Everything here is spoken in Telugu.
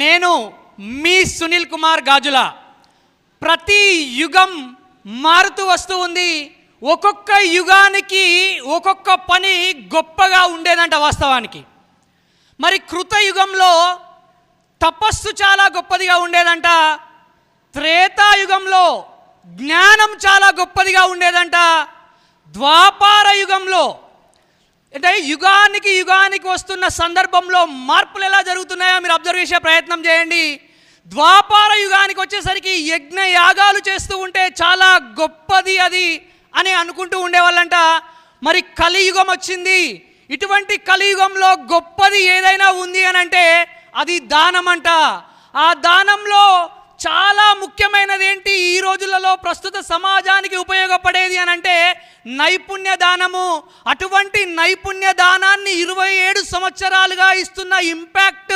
నేను మీ సునీల్ కుమార్ గాజుల. ప్రతి యుగం మారుతూ వస్తూ ఉంది. ఒక్కొక్క యుగానికి ఒక్కొక్క పని గొప్పగా ఉండేదంట వాస్తవానికి. మరి కృతయుగంలో తపస్సు చాలా గొప్పదిగా ఉండేదంట. త్రేతాయుగంలో జ్ఞానం చాలా గొప్పదిగా ఉండేదంట. ద్వాపార యుగంలో అంటే యుగానికి యుగానికి వస్తున్న సందర్భంలో మార్పులు ఎలా జరుగుతున్నాయో మీరు అబ్జర్వ్ చేసే ప్రయత్నం చేయండి. ద్వాపార యుగానికి వచ్చేసరికి యజ్ఞ యాగాలు చేస్తూ ఉంటే చాలా గొప్పది అది అని అనుకుంటూ ఉండేవాళ్ళంట. మరి కలియుగం వచ్చింది. ఇటువంటి కలియుగంలో గొప్పది ఏదైనా ఉంది అని అంటే అది దానం అంట. ఆ దానంలో చాలా ముఖ్యమైనది ఏంటి ఈ రోజులలో ప్రస్తుత సమాజానికి ఉపయోగపడేది అని అంటే నైపుణ్య దానము. అటువంటి నైపుణ్య దానాన్ని 27 సంవత్సరాలుగా ఇస్తున్న ఇంపాక్ట్